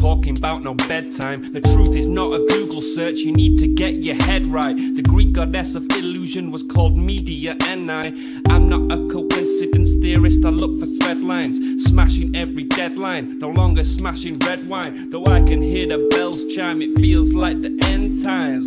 talking about no bedtime. The truth is not a Google search, you need to get your head right. The Greek goddess of illusion was called Media, and I'm not a coincidence theorist, I look for thread lines. Smashing every deadline, no longer smashing red wine. Though I can hear the bells chime, it feels like the end times.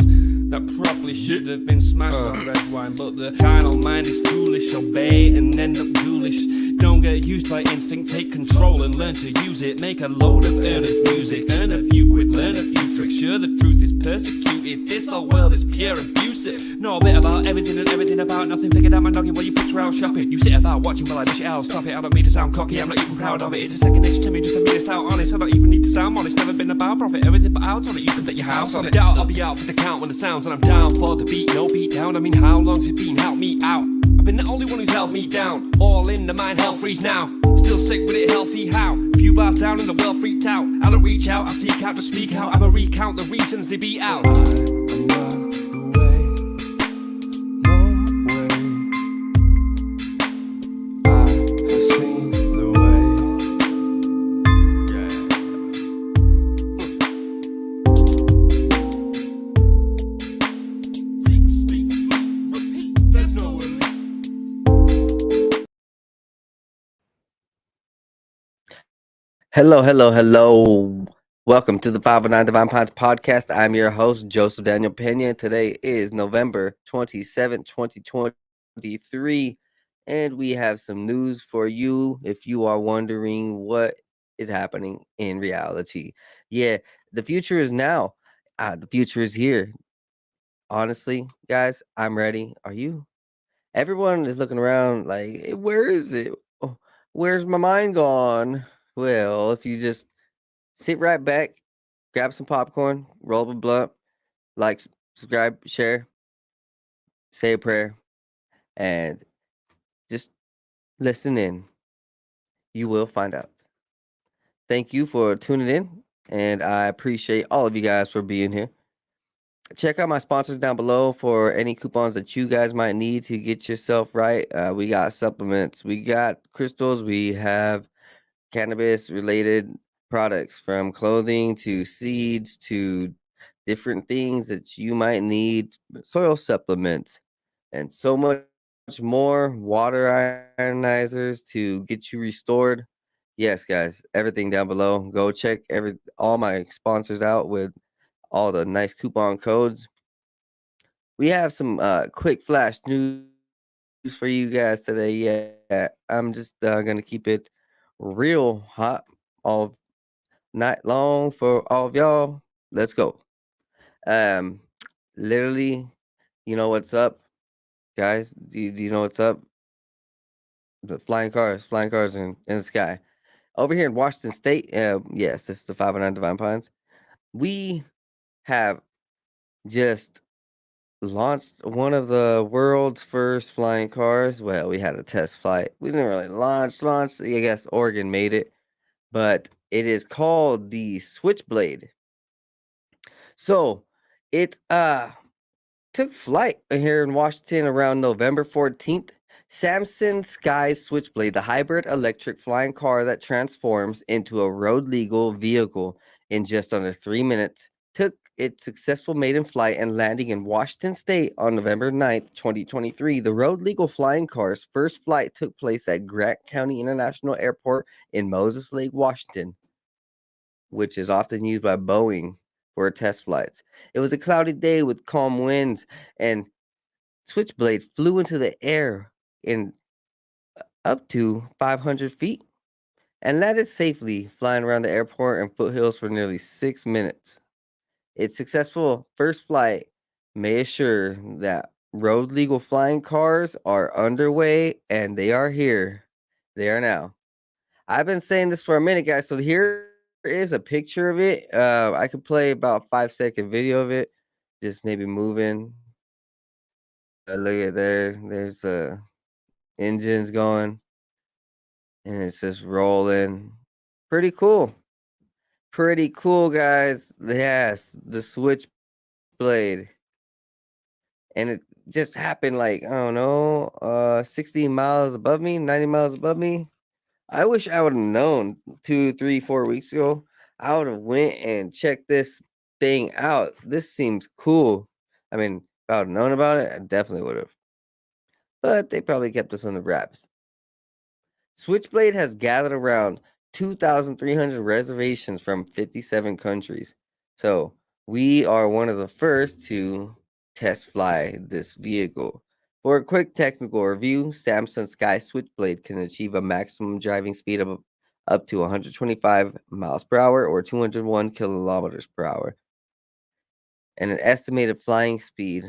That probably should have been smashed on red wine, but the carnal mind is foolish. Obey and end up ghoulish. Don't get used by instinct, take control and learn to use it. Make a load of earnest music, earn a few quid, learn a few tricks. Sure, the truth is persecuted, this whole world is pure abusive. Know a bit about everything and everything about nothing. Figured out my noggin while you picture out shopping. You sit about watching while I dish it out, stop it. I don't mean to sound cocky, I'm not even proud of it. It's a second nature to me, just to be this out honest. I don't even need to sound honest, never been about profit. Everything but out on it, you can bet your house on it. Doubt I'll be out for the count when the sounds, and I'm down for the beat, no beat down. I mean, how long's it been? Help me out. I've been the only one who's held me down. All in the mind, hell freeze now. Still sick with it, healthy how? Few bars down and the world freaked out. I don't reach out, I seek out to speak out. I'ma recount the reasons they beat out. Hello. Welcome to the 509 Divine Pints podcast. I'm your host, Joseph Daniel Pena. Today is November 27, 2023, and we have some news for you if you are wondering what is happening in reality. Yeah, the future is now. The future is here. Honestly, guys, I'm ready. Are you? Everyone is looking around like, "Hey, where is it? Oh, where's my mind gone?" Well, if you just sit right back, grab some popcorn, roll up a blunt, like, subscribe, share, say a prayer, and just listen in. You will find out. Thank you for tuning in, and I appreciate all of you guys for being here. Check out my sponsors down below for any coupons that you guys might need to get yourself right. We got supplements, we got crystals, we have cannabis related products, from clothing to seeds to different things that you might need, soil supplements, and so much more. Water ionizers to get you restored. Yes, guys, everything down below. Go check all my sponsors out with all the nice coupon codes. We have some quick flash news for you guys today. Yeah, I'm just gonna keep it real hot all night long for all of y'all. Let's go. Um, Literally, you know what's up, guys? Do you know what's up? The flying cars in the sky. Over here in Washington State, yes, this is the 509 Divine Pines. We have just launched one of the world's first flying cars. Well, we had a test flight. We didn't really launch. I guess Oregon made it, but it is called the Switchblade. So it took flight here in Washington around November 14th. Samson Sky Switchblade, the hybrid electric flying car that transforms into a road legal vehicle in just under 3 minutes, took its successful maiden flight and landing in Washington State on November 9th, 2023. The road legal flying car's first flight took place at Grant County International Airport in Moses Lake, Washington, which is often used by Boeing for test flights. It was a cloudy day with calm winds, and Switchblade flew into the air in up to 500 feet and landed safely, flying around the airport and foothills for nearly 6 minutes. Its successful first flight may assure that road legal flying cars are underway, and they are here. They are now. I've been saying this for a minute, guys. So here is a picture of it. I could play about 5-second video of it, just maybe moving. Look at there. There's engines going, and it's just rolling. Pretty cool. Pretty cool, guys. Yes, the Switchblade. And it just happened like, I don't know, 60 miles above me, 90 miles above me. I wish I would have known 2, 3, 4 weeks ago. I would have went and checked this thing out. This seems cool. I mean, if I would have known about it, I definitely would have. But they probably kept us on the wraps. Switchblade has gathered around 2,300 reservations from 57 countries. So we are one of the first to test fly this vehicle. For a quick technical review, Samsung Sky Switchblade can achieve a maximum driving speed of up to 125 miles per hour or 201 kilometers per hour, and an estimated flying speed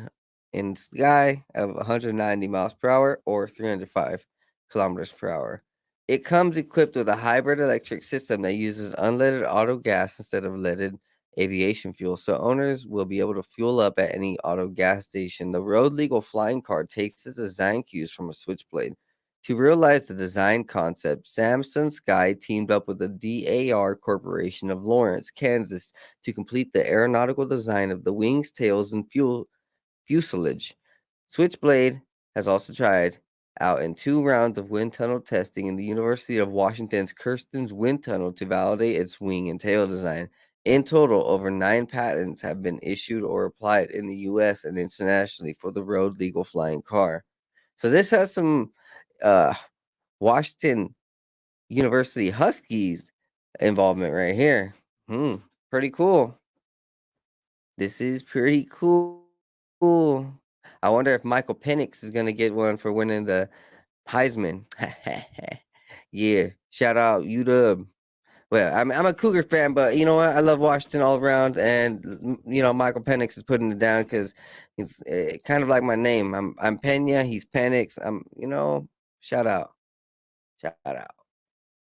in sky of 190 miles per hour or 305 kilometers per hour. It comes equipped with a hybrid electric system that uses unleaded auto gas instead of leaded aviation fuel, so owners will be able to fuel up at any auto gas station. The road legal flying car takes its design cues from a Switchblade. To realize the design concept, Samsung Sky teamed up with the DAR Corporation of Lawrence, Kansas, to complete the aeronautical design of the wings, tails, and fuselage. Switchblade has also tried out in 2 rounds of wind tunnel testing in the University of Washington's Kirsten's Wind Tunnel to validate its wing and tail design. In total, over 9 patents have been issued or applied in the US and internationally for the road legal flying car. So this has some uh, Washington University Huskies involvement right here. Pretty cool. This is pretty cool. I wonder if Michael Penix is gonna get one for winning the Heisman. Yeah, shout out UW. Well, I'm a Cougar fan, but you know what? I love Washington all around, and Michael Penix is putting it down because he's kind of like my name. I'm Pena, he's Penix. Shout out, shout out.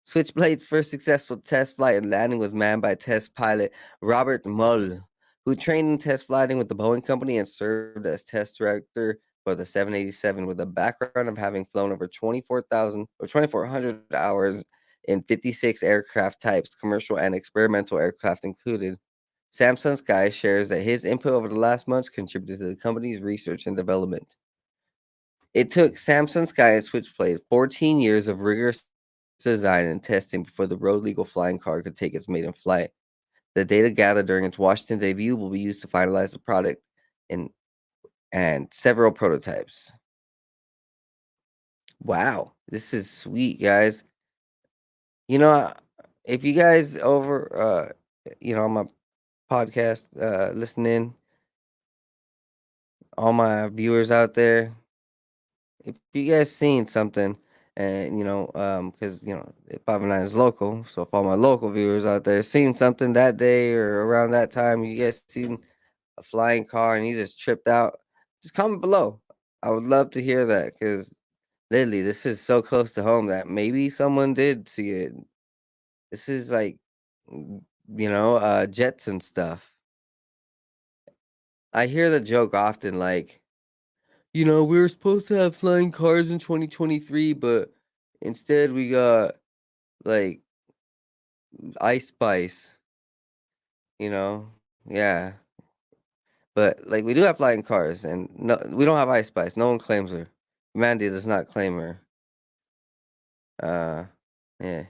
Switchblade's first successful test flight and landing was manned by test pilot Robert Mull, who trained in test flying with the Boeing Company and served as test director for the 787 with a background of having flown over 24,000 or 2,400 hours in 56 aircraft types, commercial and experimental aircraft included. Samsung Sky shares that his input over the last months contributed to the company's research and development. It took Samsung Sky and Switchblade 14 years of rigorous design and testing before the road legal flying car could take its maiden flight. The data gathered during its Washington debut will be used to finalize the product and several prototypes. Wow, this is sweet, guys. If you guys over on my podcast listening, all my viewers out there, if you guys seen something, and because 509 is local, so if all my local viewers out there seen something that day or around that time, you guys seen a flying car and you just tripped out, just comment below. I would love to hear that because literally this is so close to home that maybe someone did see it. This is like jets and stuff. I hear the joke often, like, we were supposed to have flying cars in 2023, but instead we got like Ice Spice, Yeah. But like we do have flying cars and no, we don't have Ice Spice. No one claims her. Mandy does not claim her. Yeah.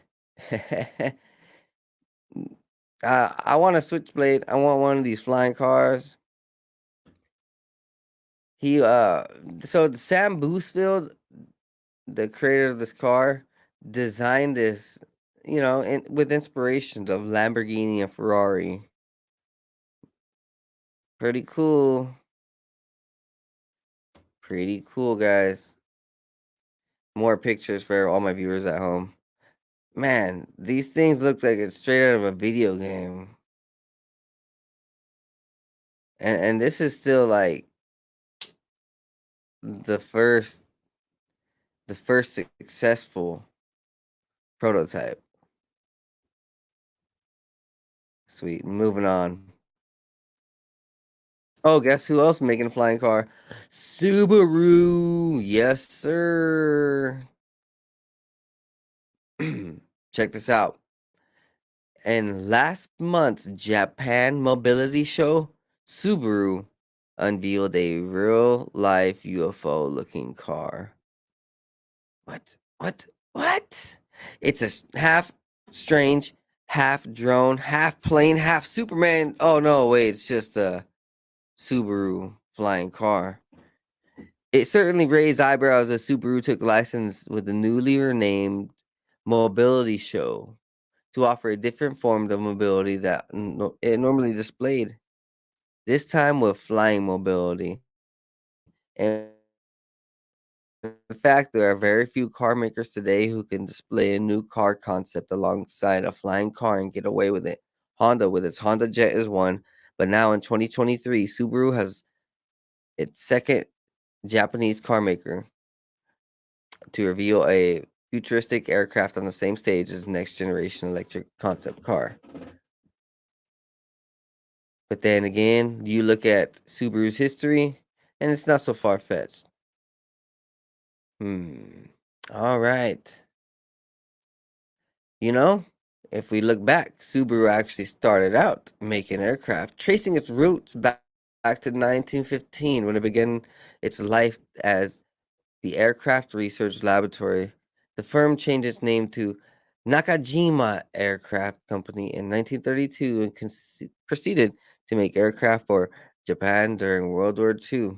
I want a Switchblade. I want one of these flying cars. So the Sam Boosfield, the creator of this car, designed this, with inspirations of Lamborghini and Ferrari. Pretty cool. Pretty cool, guys. More pictures for all my viewers at home. Man, these things look like it's straight out of a video game. And this is still like the first successful prototype. Sweet. Moving on. Oh, guess who else making a flying car? Subaru. Yes, sir. Check this out. In last month's Japan Mobility Show, Subaru unveiled a real-life UFO-looking car. What? It's a half strange, half drone, half plane, half Superman. Oh no, wait, it's just a Subaru flying car. It certainly raised eyebrows as Subaru took license with the newly renamed Mobility Show to offer a different form of mobility that it normally displayed. This time with flying mobility. In fact, there are very few car makers today who can display a new car concept alongside a flying car and get away with it. Honda, with its Honda Jet, is one, but now in 2023, Subaru has its second Japanese car maker to reveal a futuristic aircraft on the same stage as next generation electric concept car. But then again, you look at Subaru's history, and it's not so far fetched. All right. You know, if we look back, Subaru actually started out making aircraft, tracing its roots back to 1915 when it began its life as the Aircraft Research Laboratory. The firm changed its name to Nakajima Aircraft Company in 1932 and proceeded to make aircraft for Japan during World War II.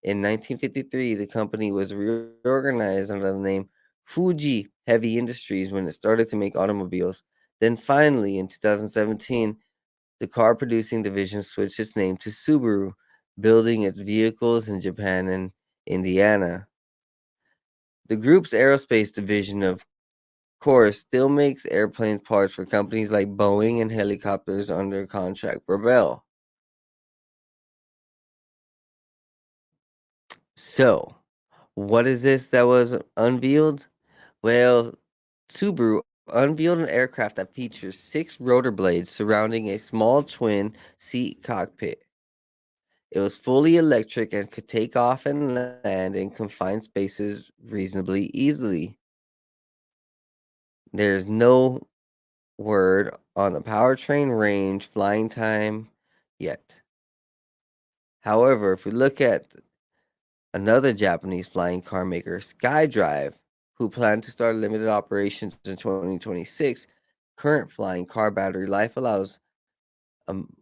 In 1953, the company was reorganized under the name Fuji Heavy Industries when it started to make automobiles. Then finally, in 2017, the car producing division switched its name to Subaru, building its vehicles in Japan and Indiana. The group's aerospace division, of course, still makes airplane parts for companies like Boeing and helicopters under contract for Bell. So, what is this that was unveiled? Well, Subaru unveiled an aircraft that features 6 rotor blades surrounding a small twin seat cockpit. It was fully electric and could take off and land in confined spaces reasonably easily. There's no word on the powertrain range, flying time yet. However, if we look at another Japanese flying car maker, SkyDrive, who plan to start limited operations in 2026, current flying car battery life allows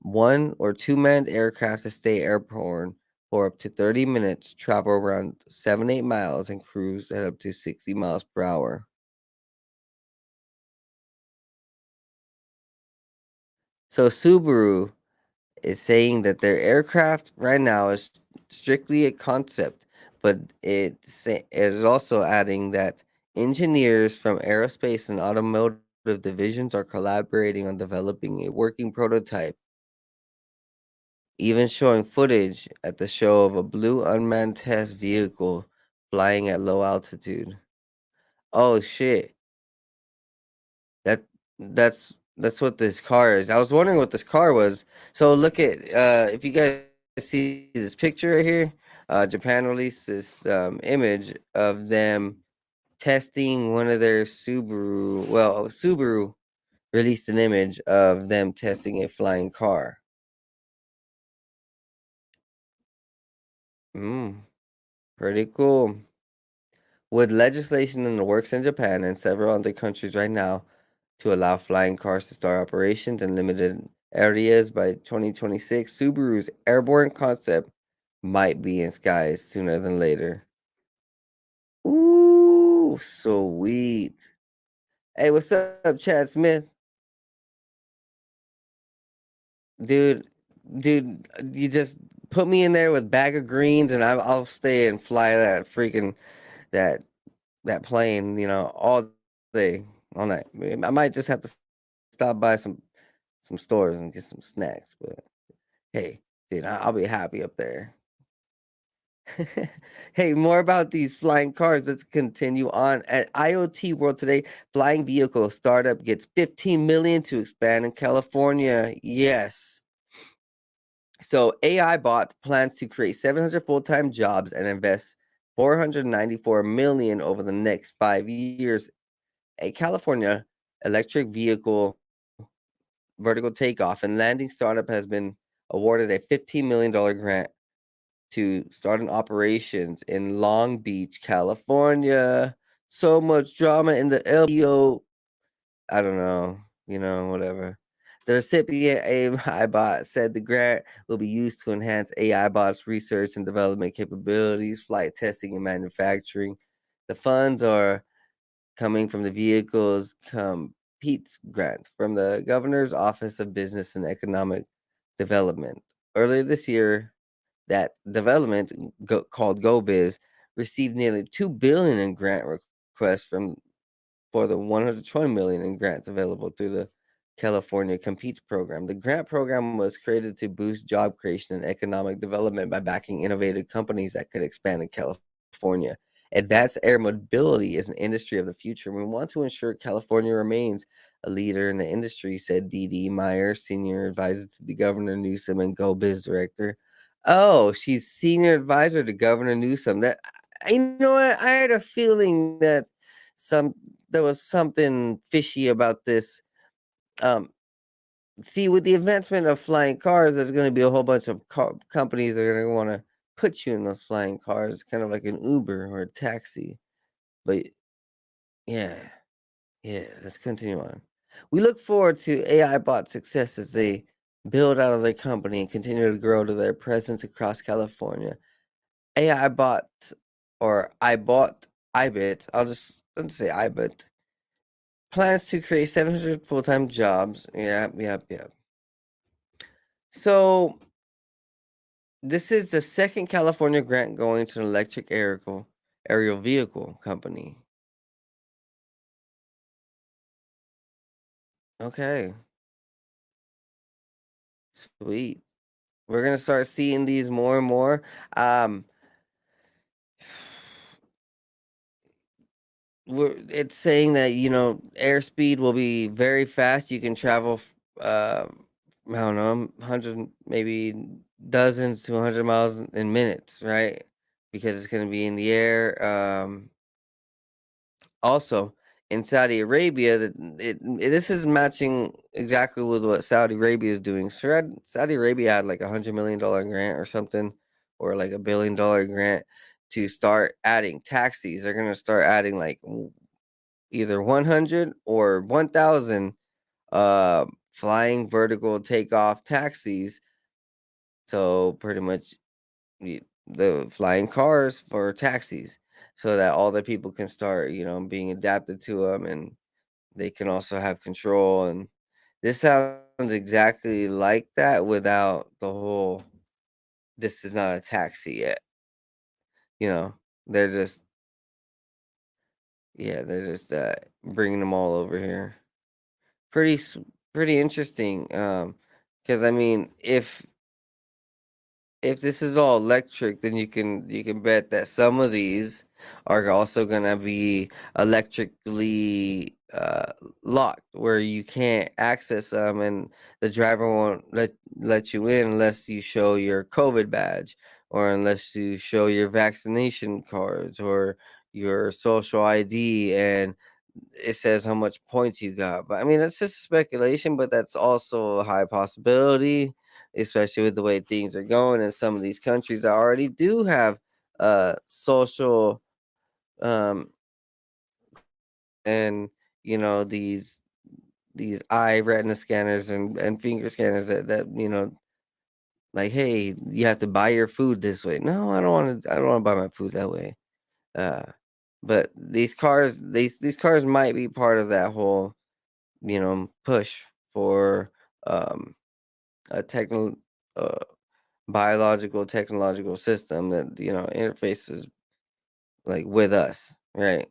one or two manned aircraft to stay airborne for up to 30 minutes, travel around 7-8 miles, and cruise at up to 60 miles per hour. So Subaru is saying that their aircraft right now is strictly a concept, but it is also adding that engineers from aerospace and automotive divisions are collaborating on developing a working prototype, even showing footage at the show of a blue unmanned test vehicle flying at low altitude. Oh shit. That that's what this car is. I was wondering what this car was. So look at if you guys see this picture right here, Japan released this image of them testing one of their Subaru. Well, Subaru released an image of them testing a flying car. Pretty cool. With legislation in the works in Japan and several other countries right now to allow flying cars to start operations in limited areas by 2026, Subaru's airborne concept might be in skies sooner than later. Ooh, sweet. Hey, what's up, Chad Smith? Dude, you just put me in there with bag of greens and I'll stay and fly that freaking that that plane, all day, all night. I might just have to stop by some stores and get some snacks, but hey, dude, I'll be happy up there. Hey, more about these flying cars. Let's continue on. At IoT World today, flying vehicle startup gets 15 million to expand in California. Yes. So AI Bot plans to create 700 full-time jobs and invest 494 million over the next 5 years. A California electric vehicle vertical takeoff and landing startup has been awarded a $15 million grant to start an operations in Long Beach, California. So much drama in the LPO. I don't know. whatever. The recipient, Abe iBot, said the grant will be used to enhance AI bots research and development capabilities, flight testing, and manufacturing. The funds are coming from the vehicle's competes grant from the governor's office of business and economic development. Earlier this year, that development called GoBiz received nearly 2 billion in grant requests from for the 120 million in grants available through the California Competes program. The grant program was created to boost job creation and economic development by backing innovative companies that could expand in California. Advanced air mobility is an industry of the future. We want to ensure California remains a leader in the industry, said D.D. Meyer, senior advisor to the Governor Newsom and GoBiz director. Oh, she's senior advisor to Governor Newsom. That, you know what? I had a feeling that some there was something fishy about this. Um, See, with the advancement of flying cars, there's going to be a whole bunch of companies that are going to want to put you in those flying cars, kind of like an Uber or a taxi. But yeah, yeah, let's continue on. We look forward to AI bot success as they build out of their company and continue to grow to their presence across California. AI bot or iBit, let's say iBit, plans to create 700 full-time jobs. Yep, yep, yep. So this is the second California grant going to an electric aerial vehicle company. Okay, sweet. We're gonna start seeing these more and more. Um, it's saying that airspeed will be very fast. You can travel, I don't know, 100, maybe dozens to 100 miles in minutes, right? Because it's going to be in the air. Also, in Saudi Arabia, this is matching exactly with what Saudi Arabia is doing. Saudi Arabia had like $100 million grant or something, or like $1 billion grant to start adding taxis. They're going to start adding like either 100 or 1,000 flying vertical takeoff taxis. So pretty much the flying cars for taxis, so that all the people can start, being adapted to them, and they can also have control. And this sounds exactly like that without the whole "this is not a taxi yet." You know, they're just yeah, they're just bringing them all over here. Pretty pretty interesting. Because I mean, if this is all electric, then you can bet that some of these are also gonna be electrically locked, where you can't access them, and the driver won't let you in unless you show your COVID badge, or unless you show your vaccination cards or your social ID, and it says how much points you got. But I mean, that's just speculation, but that's also a high possibility, especially with the way things are going in some of these countries that already do have social um and these eye retina scanners and finger scanners that like, hey, you have to buy your food this way. No, I don't want to buy my food that way. uh but these cars might be part of that whole push for um, a uh, biological technological system that interfaces like with us, right?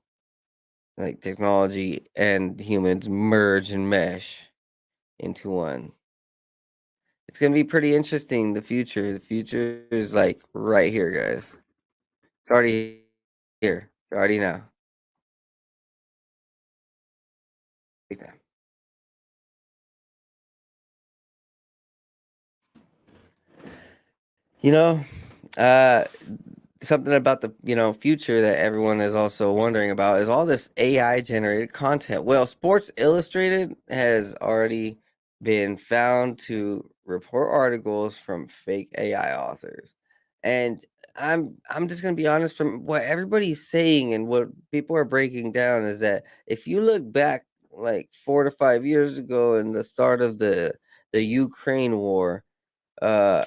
Like technology and humans merge and mesh into one. It's gonna be pretty interesting. The future is like right here, guys. It's already here. It's already now. Big time. You know, uh, something about the future that everyone is also wondering about is all this AI generated content. Well, Sports Illustrated has already been found to report articles from fake AI authors, and I'm just gonna be honest. From what everybody's saying and what people are breaking down, is that if you look back like 4 to 5 years ago in the start of the Ukraine war. Uh,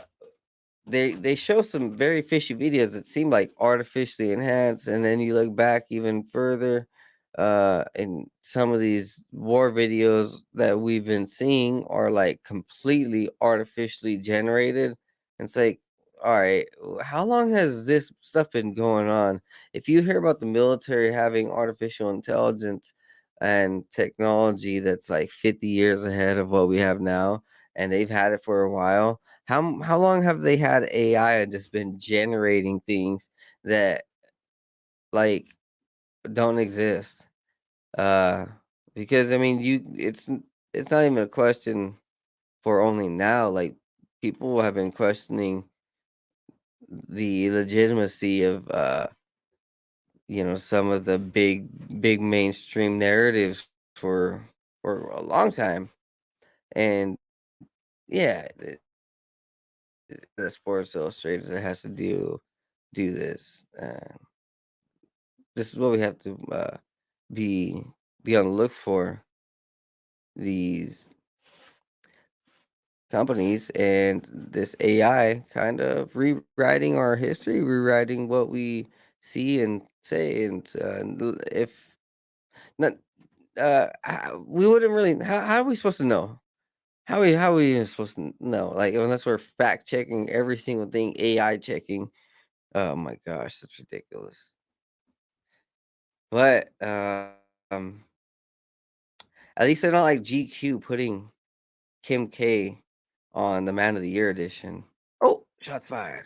they show some very fishy videos that seem like artificially enhanced, and then you look back even further, and some of these war videos that we've been seeing are like completely artificially generated. It's like, all right, how long has this stuff been going on? If you hear about the military having artificial intelligence and technology that's like 50 years ahead of what we have now, and they've had it for a while, how long have they had AI and just been generating things that like don't exist? Uh, because I mean, it's not even a question for only now. Like people have been questioning the legitimacy of some of the big mainstream narratives for a long time. And yeah, the Sports Illustrated that has to do this. This is what we have to be be on the look for, these companies and this AI kind of rewriting our history, rewriting what we see and say, and if not, we wouldn't really. How are we supposed to know? How are we even supposed to know? Like unless we're fact checking every single thing, AI checking. Oh my gosh, that's ridiculous. But at least they're not like GQ putting Kim K on the Man of the Year edition. Oh, shots fired.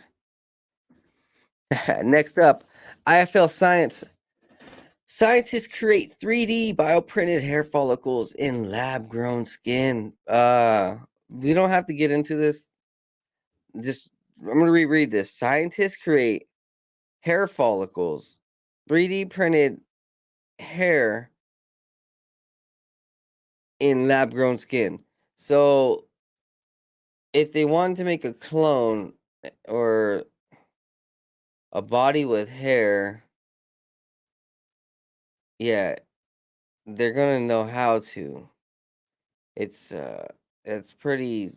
Next up, IFL Science. Scientists create 3D bioprinted hair follicles in lab grown skin. We don't have to get into this. Just I'm gonna reread this. Scientists create hair follicles, 3D printed hair in lab grown skin. So if they wanted to make a clone or a body with hair, yeah, they're gonna know how to. It's it's pretty,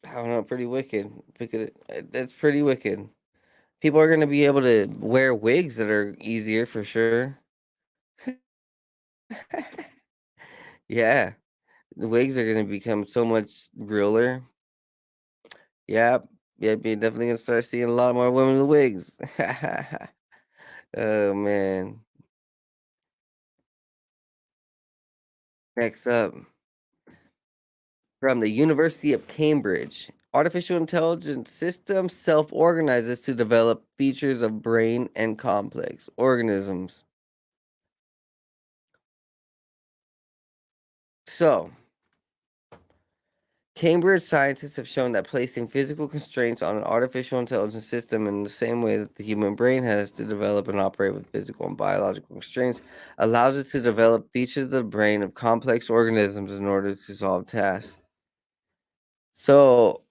I don't know, pretty wicked. That's pretty wicked. People are gonna be able to wear wigs that are easier for sure. Yeah, the wigs are gonna become so much realer. Yep, yep, you're definitely gonna start seeing a lot more women with wigs. Oh man. Next up, from the University of Cambridge, artificial intelligence system self-organizes to develop features of brain and complex organisms. So, Cambridge scientists have shown that placing physical constraints on an artificial intelligence system in the same way that the human brain has to develop and operate with physical and biological constraints allows it to develop features of the brain of complex organisms in order to solve tasks. So,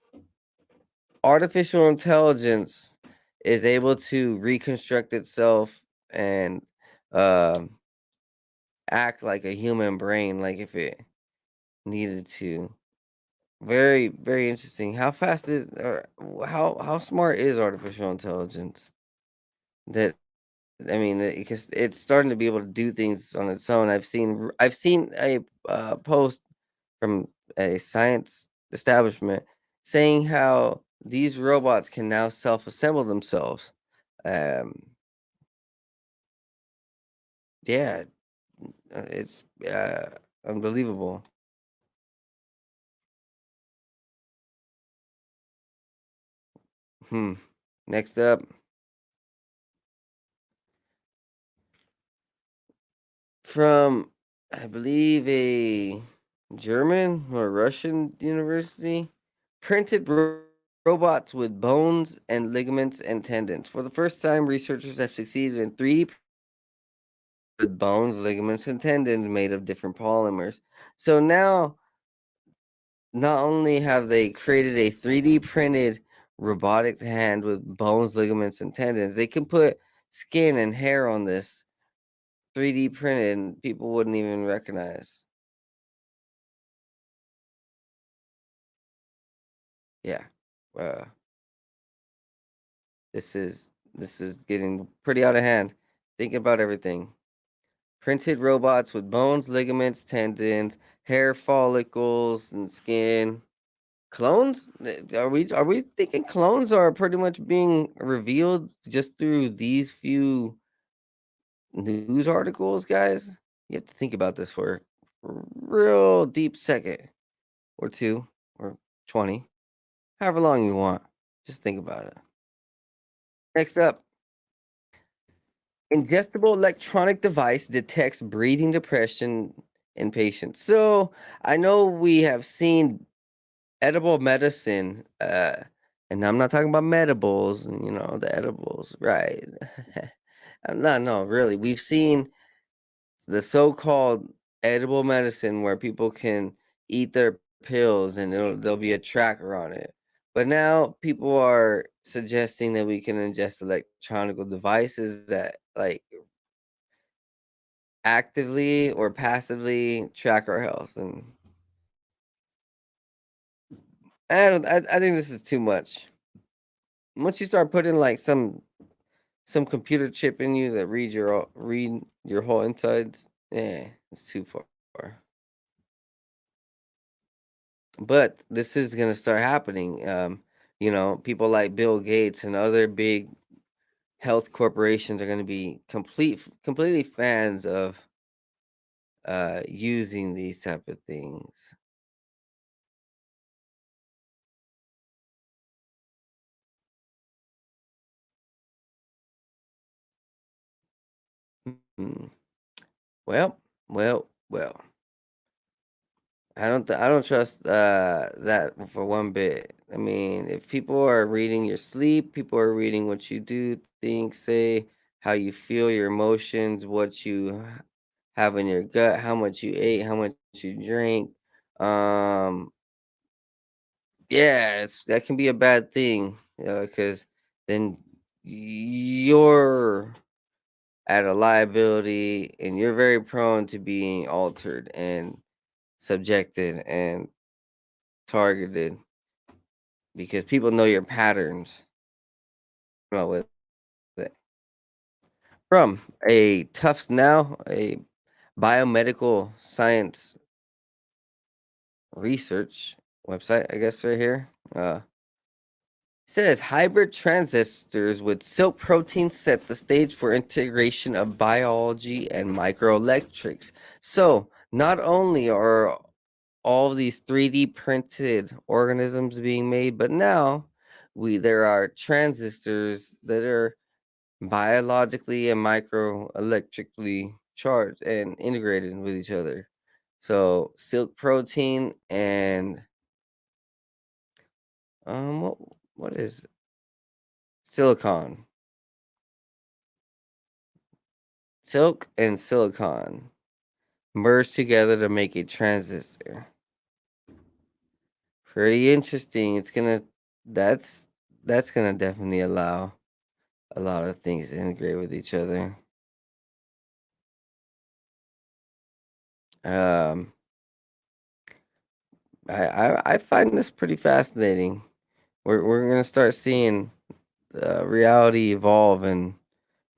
artificial intelligence is able to reconstruct itself and um, act like a human brain, like if it needed to. Very, very interesting. How fast is or how smart is artificial intelligence? That I mean, because it's starting to be able to do things on its own. I've seen a post from a science establishment saying how these robots can now self-assemble themselves. Um, yeah, it's unbelievable. Hmm. Next up, from I believe a German or Russian university, printed robots with bones and ligaments and tendons. For the first time, researchers have succeeded in 3D with bones, ligaments, and tendons made of different polymers. So now, not only have they created a 3D printed robotic hand with bones, ligaments, and tendons, they can put skin and hair on this 3D printed and people wouldn't even recognize. Yeah. Uh, this is getting pretty out of hand. Thinking about everything. Printed robots with bones, ligaments, tendons, hair follicles, and skin. Clones? Are we thinking clones are pretty much being revealed just through these few news articles, guys? You have to think about this for a real deep second or two or 20, however long you want. Just think about it. Next up, ingestible electronic device detects breathing depression in patients. So I know we have seen edible medicine, and I'm not talking about medibles, the edibles, right? No, really. We've seen the so-called edible medicine where people can eat their pills and there'll be a tracker on it. But now people are suggesting that we can ingest electronic devices that like actively or passively track our health. And I think this is too much. Once you start putting like some computer chip in you that read your whole insides, yeah, it's too far. But this is gonna start happening. People like Bill Gates and other big health corporations are gonna be completely fans of using these type of things. Mm. Well, well. I don't trust that for one bit. I mean, if people are reading your sleep, people are reading what you do, think, say, how you feel, your emotions, what you have in your gut, how much you ate, how much you drink. Um, yeah, that can be a bad thing, because then you're at a liability and you're very prone to being altered and subjected and targeted because people know your patterns. With it. From a Tufts Now, a biomedical science research website, I guess right here. Says hybrid transistors with silk proteins set the stage for integration of biology and microelectrics. So not only are all these 3D printed organisms being made, but now there are transistors that are biologically and microelectrically charged and integrated with each other. So silk protein and what is it? Silicon. Silk and silicon merge together to make a transistor. Pretty interesting. That's that's gonna definitely allow a lot of things to integrate with each other. Um, I find this pretty fascinating. We're gonna start seeing reality evolve and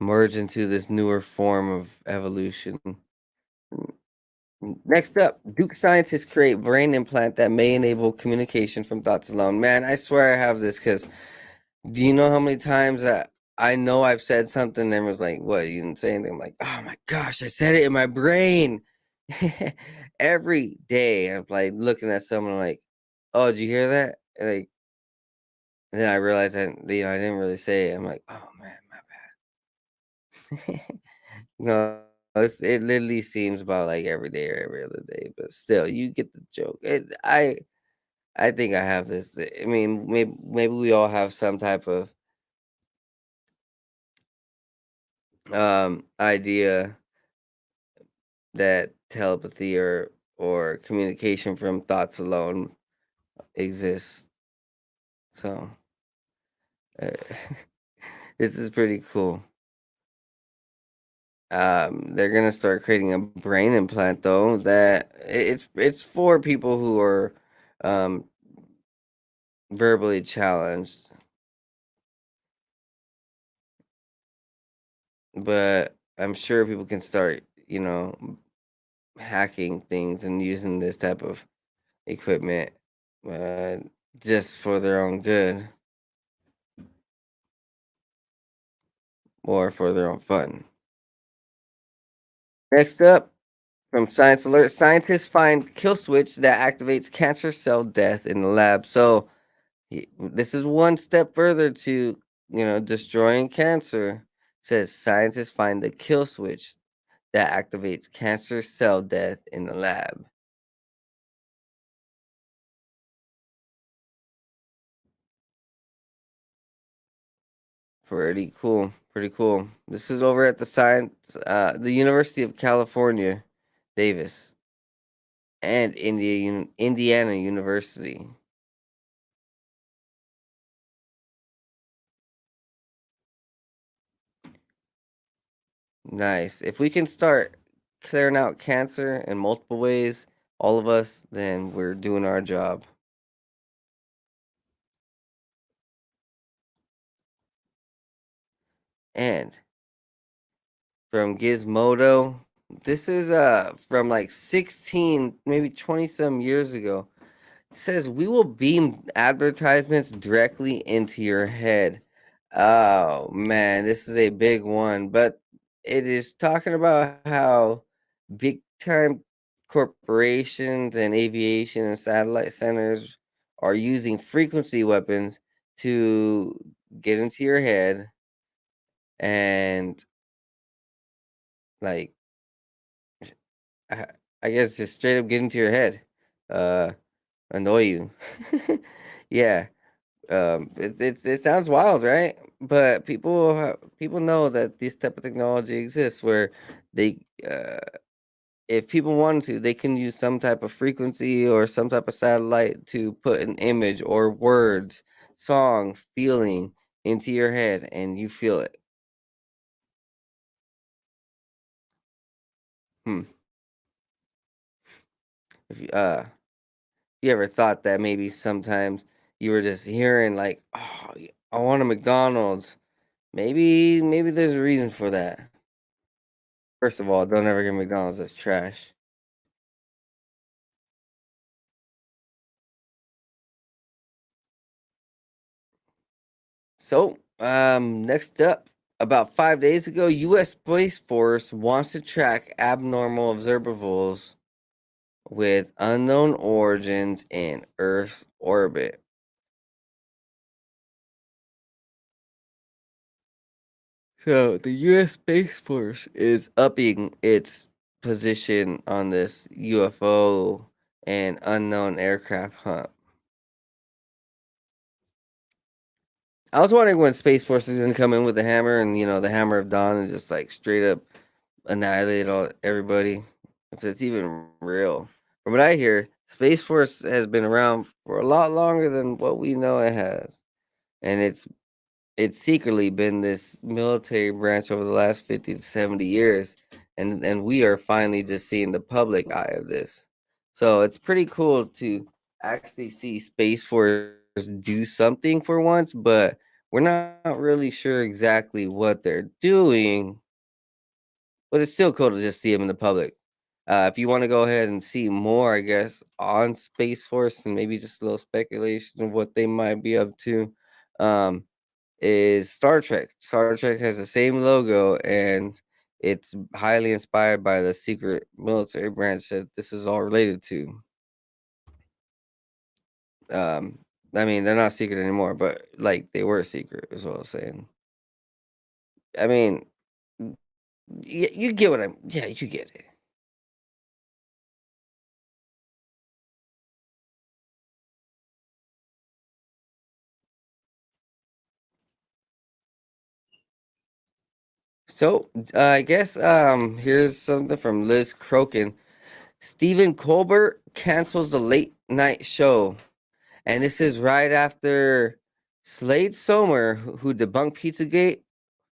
merge into this newer form of evolution. Next up, Duke scientists create brain implant that may enable communication from thoughts alone. Man, I swear I have this because do you know how many times that I know I've said something and was like, "What? You didn't say anything?" I'm like, "Oh my gosh, I said it in my brain." Every day, I'm like looking at someone like, "Oh, did you hear that?" And then I realized I didn't really say it. I'm like, "Oh man, my bad." No, it literally seems about like every day or every other day, but still, you get the joke. I think I have this. I mean, maybe we all have some type of idea that telepathy or communication from thoughts alone exists. So uh, this is pretty cool. They're gonna start creating a brain implant though. That it's for people who are um, verbally challenged, but I'm sure people can start, hacking things and using this type of equipment uh, just for their own good or for their own fun. Next up, from Science Alert, scientists find kill switch that activates cancer cell death in the lab. So this is one step further to destroying cancer. Says scientists find the kill switch that activates cancer cell death in the lab. Pretty cool. Pretty cool. This is over at the University of California, Davis, and Indiana University. Nice. If we can start clearing out cancer in multiple ways, all of us, then we're doing our job. And from Gizmodo, this is from like 16, maybe 20 some years ago. It says we will beam advertisements directly into your head. Oh man, this is a big one, but it is talking about how big time corporations and aviation and satellite centers are using frequency weapons to get into your head and like I, I guess just straight up get into your head, uh, annoy you. Yeah. It sounds wild, right? But people know that this type of technology exists where they, if people wanted to, they can use some type of frequency or some type of satellite to put an image or words, song, feeling into your head, and you feel it. Hmm. If you ever thought that maybe sometimes you were just hearing like, oh, I want a McDonald's. Maybe there's a reason for that. First of all, don't ever get McDonald's, that's trash. So, next up, about 5 days ago, U.S. Space Force wants to track abnormal observables with unknown origins in Earth's orbit. So, the U.S. Space Force is upping its position on this UFO and unknown aircraft hunt. I was wondering when Space Force is gonna come in with the hammer and the hammer of dawn and just like straight up annihilate everybody, if it's even real. From what I hear, Space Force has been around for a lot longer than what we know it has, and it's secretly been this military branch over the last 50 to 70 years, and we are finally just seeing the public eye of this. So it's pretty cool to actually see Space Force do something for once, but we're not really sure exactly what they're doing, but it's still cool to just see them in the public. If you want to go ahead and see more, I guess, on Space Force and maybe just a little speculation of what they might be up to, um, is Star Trek. Star Trek has the same logo and it's highly inspired by the secret military branch that this is all related to. Um, I mean, they're not secret anymore, but like they were secret, is what I was saying. I mean, you get what I'm. Yeah, you get it. So I guess here's something from Liz Crokin. Stephen Colbert cancels the late night show. And this is right after Slade Somer, who debunked Pizzagate,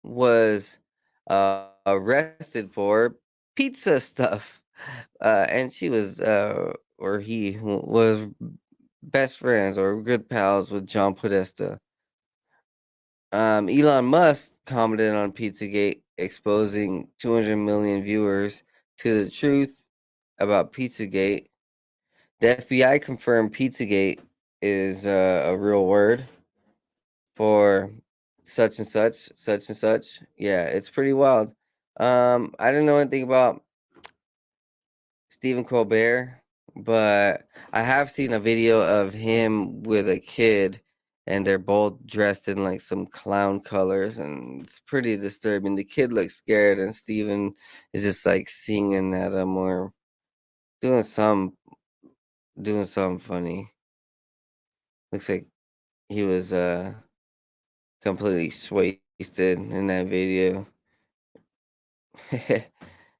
was arrested for pizza stuff. And she was, or he was best friends or good pals with John Podesta. Elon Musk commented on Pizzagate, exposing 200 million viewers to the truth about Pizzagate. The FBI confirmed Pizzagate is a real word for such and such, such and such. Yeah, it's pretty wild. I didn't know anything about Stephen Colbert, but I have seen a video of him with a kid, and they're both dressed in like some clown colors, and it's pretty disturbing. The kid looks scared, and Stephen is just like singing at him or doing some doing something funny. Looks like he was completely wasted in that video.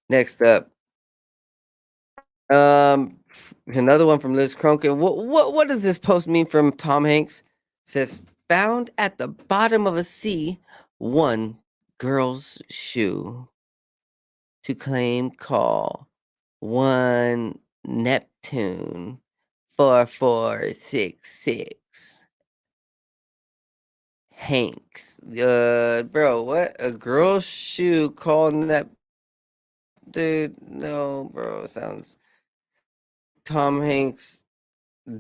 Next up, another one from Liz Cronkin. What does this post mean from Tom Hanks? Says found at the bottom of a sea, one girl's shoe. To claim call, one Neptune 4466. Hanks. Bro, what? A girl's shoe calling that dude? No, bro. Sounds Tom Hanks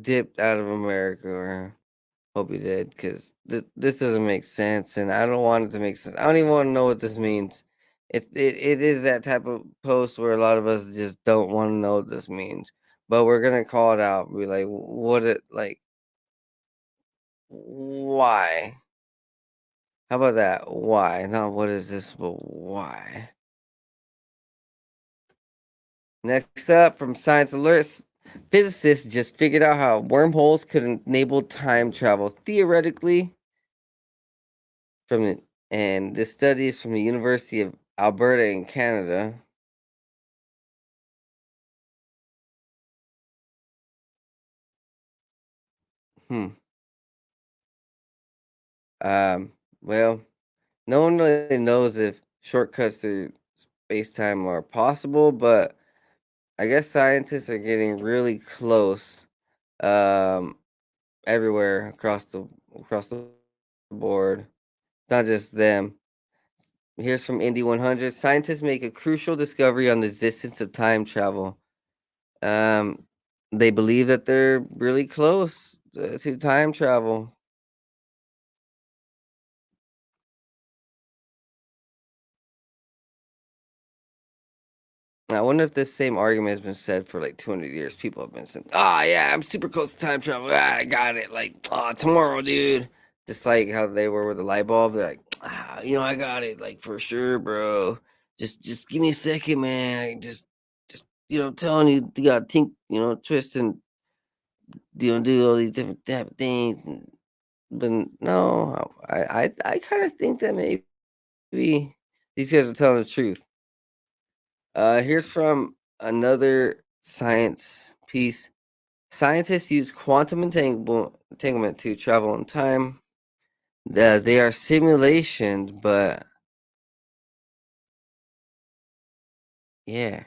dipped out of America, or hope he did, because this doesn't make sense, and I don't want it to make sense. I don't even want to know what this means. It is that type of post where a lot of us just don't want to know what this means, but we're gonna call it out. Be like, what it like? Why? How about that? Why? Not what is this, but why? Next up from Science Alerts, physicists just figured out how wormholes could enable time travel theoretically. And this study is from the University of Alberta in Canada. Hmm. Well, no one really knows if shortcuts through space time are possible, but I guess scientists are getting really close. Um, everywhere across the board. It's not just them. Here's from Indy 100. Scientists make a crucial discovery on the existence of time travel. Um, they believe that they're really close to time travel. I wonder if this same argument has been said for like 200 years. People have been saying, "Ah, yeah, I'm super close to time travel. Ah, I got it. Like, tomorrow, dude." Just like how they were with the light bulb. They're like, I got it. Like for sure, bro. Just give me a second, man. Just telling you, you got to think, twist and do all these different type of things. But no, I kind of think that maybe these guys are telling the truth. Here's from another science piece. Scientists use quantum entanglement to travel in time. They are simulations, but yeah,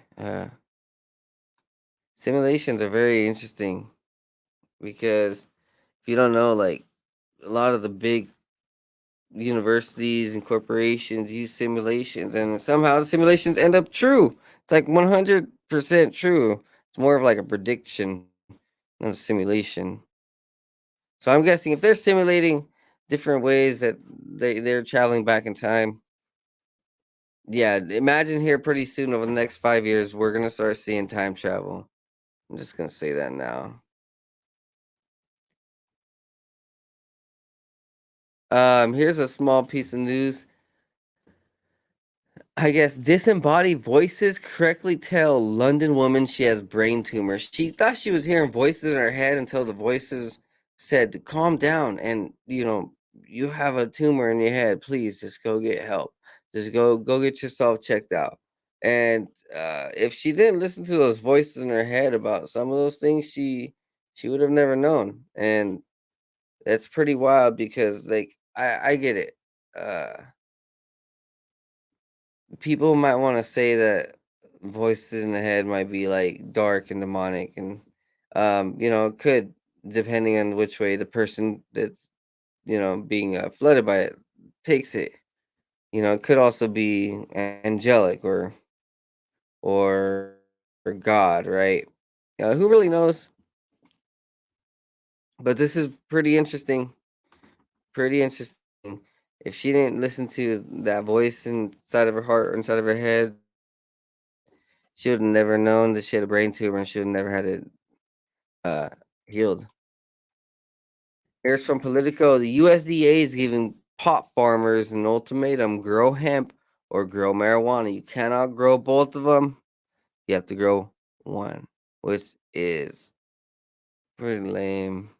simulations are very interesting because if you don't know, like a lot of the big universities and corporations use simulations, and somehow the simulations end up true. It's like 100% true. It's more of like a prediction, not a simulation. So I'm guessing if they're simulating different ways that they're traveling back in time, yeah, imagine here pretty soon over the next 5 years, we're gonna start seeing time travel. I'm just gonna say that now. Here's a small piece of news. I guess disembodied voices correctly tell London woman she has brain tumor. She thought she was hearing voices in her head until the voices said, "Calm down, and you have a tumor in your head. Please just go get help. Just go get yourself checked out." And if she didn't listen to those voices in her head about some of those things, she would have never known. And that's pretty wild because like I get it. Uh people might want to say that voices in the head might be like dark and demonic, and it could, depending on which way the person that's being flooded by it takes it. It could also be angelic or or God, right? Who really knows? But this is pretty interesting. Pretty interesting. If she didn't listen to that voice inside of her heart or inside of her head, she would have never known that she had a brain tumor, and she would have never had it uh, healed. Here's from Politico. The USDA is giving pot farmers an ultimatum: grow hemp or grow marijuana. You cannot grow both of them. You have to grow one, which is pretty lame.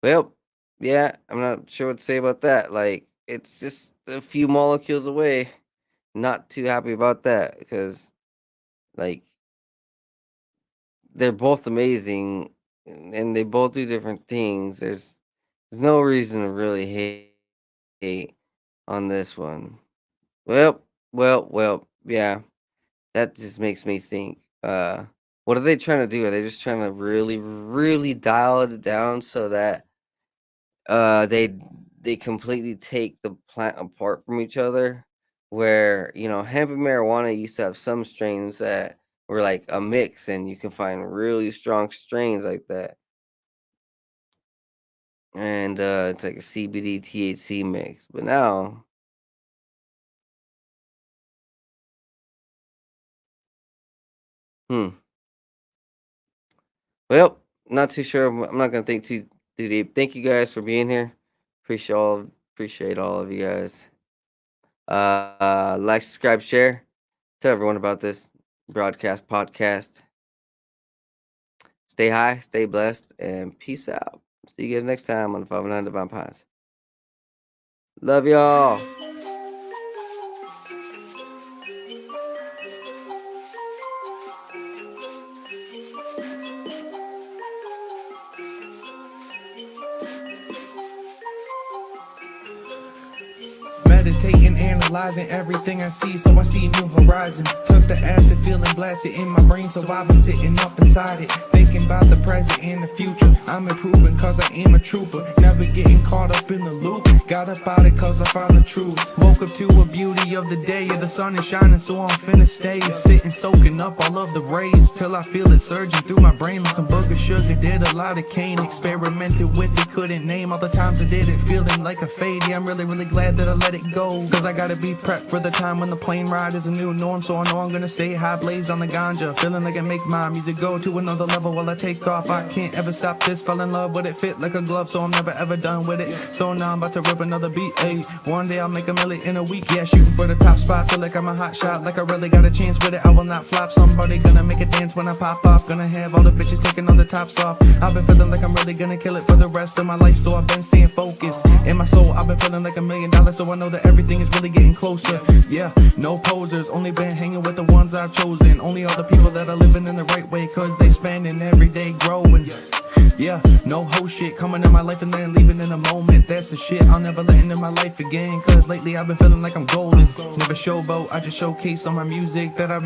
Well, yeah, I'm not sure what to say about that. Like, it's just a few molecules away. Not too happy about that because, like, they're both amazing and they both do different things. There's no reason to really hate on this one. Well, yeah, that just makes me think. What are they trying to do? Are they just trying to really, really dial it down so that they completely take the plant apart from each other? Where hemp and marijuana used to have some strains that were like a mix, and you can find really strong strains like that. And it's like a CBD THC mix. But now, hmm. Well, not too sure. I'm not gonna think too deep. Thank you guys for being here. Appreciate all of you guys. Like, subscribe, share. Tell everyone about this broadcast podcast. Stay high, stay blessed, and peace out. See you guys next time on the 509 Divine Pines. Love y'all. Meditating, analyzing everything I see, so I see new horizons. Took the acid, feeling blasted in my brain, so I've been sitting up inside it, thinking about the present and the future. I'm improving cause I am a trooper, never getting caught up in the loop. Got up out it cause I found the truth. Woke up to a beauty of the day, the sun is shining, so I'm finna stay. Sitting, soaking up all of the rays, till I feel it surging through my brain like some booger sugar. Did a lot of cane, experimented with it, couldn't name all the times I did it, feeling like a fade. Yeah, I'm really, really glad that I let it go, cause I gotta be prepped for the time when the plane ride is a new norm. So I know I'm gonna stay high, blaze on the ganja, feeling like I make my music go to another level while I take off. I can't ever stop this, fell in love with it, fit like a glove, so I'm never ever done with it. So now I'm about to rip another beat, ayy. One day I'll make a million in a week, yeah, shooting for the top spot. Feel like I'm a hot shot, like I really got a chance with it. I will not flop, somebody gonna make a dance when I pop off. Gonna have all the bitches taking all the tops off. I've been feeling like I'm really gonna kill it for the rest of my life, so I've been staying focused. In my soul, I've been feeling like $1 million, so I know that everything is really getting closer. Yeah, no posers, only been hanging with the ones I've chosen. Only all the people that are living in the right way, cause they spending every day growing. Yeah, no whole shit coming in my life and then leaving in a moment. That's the shit I'll never let into my life again, cause lately I've been feeling like I'm golden. Never showboat, I just showcase on my music that I've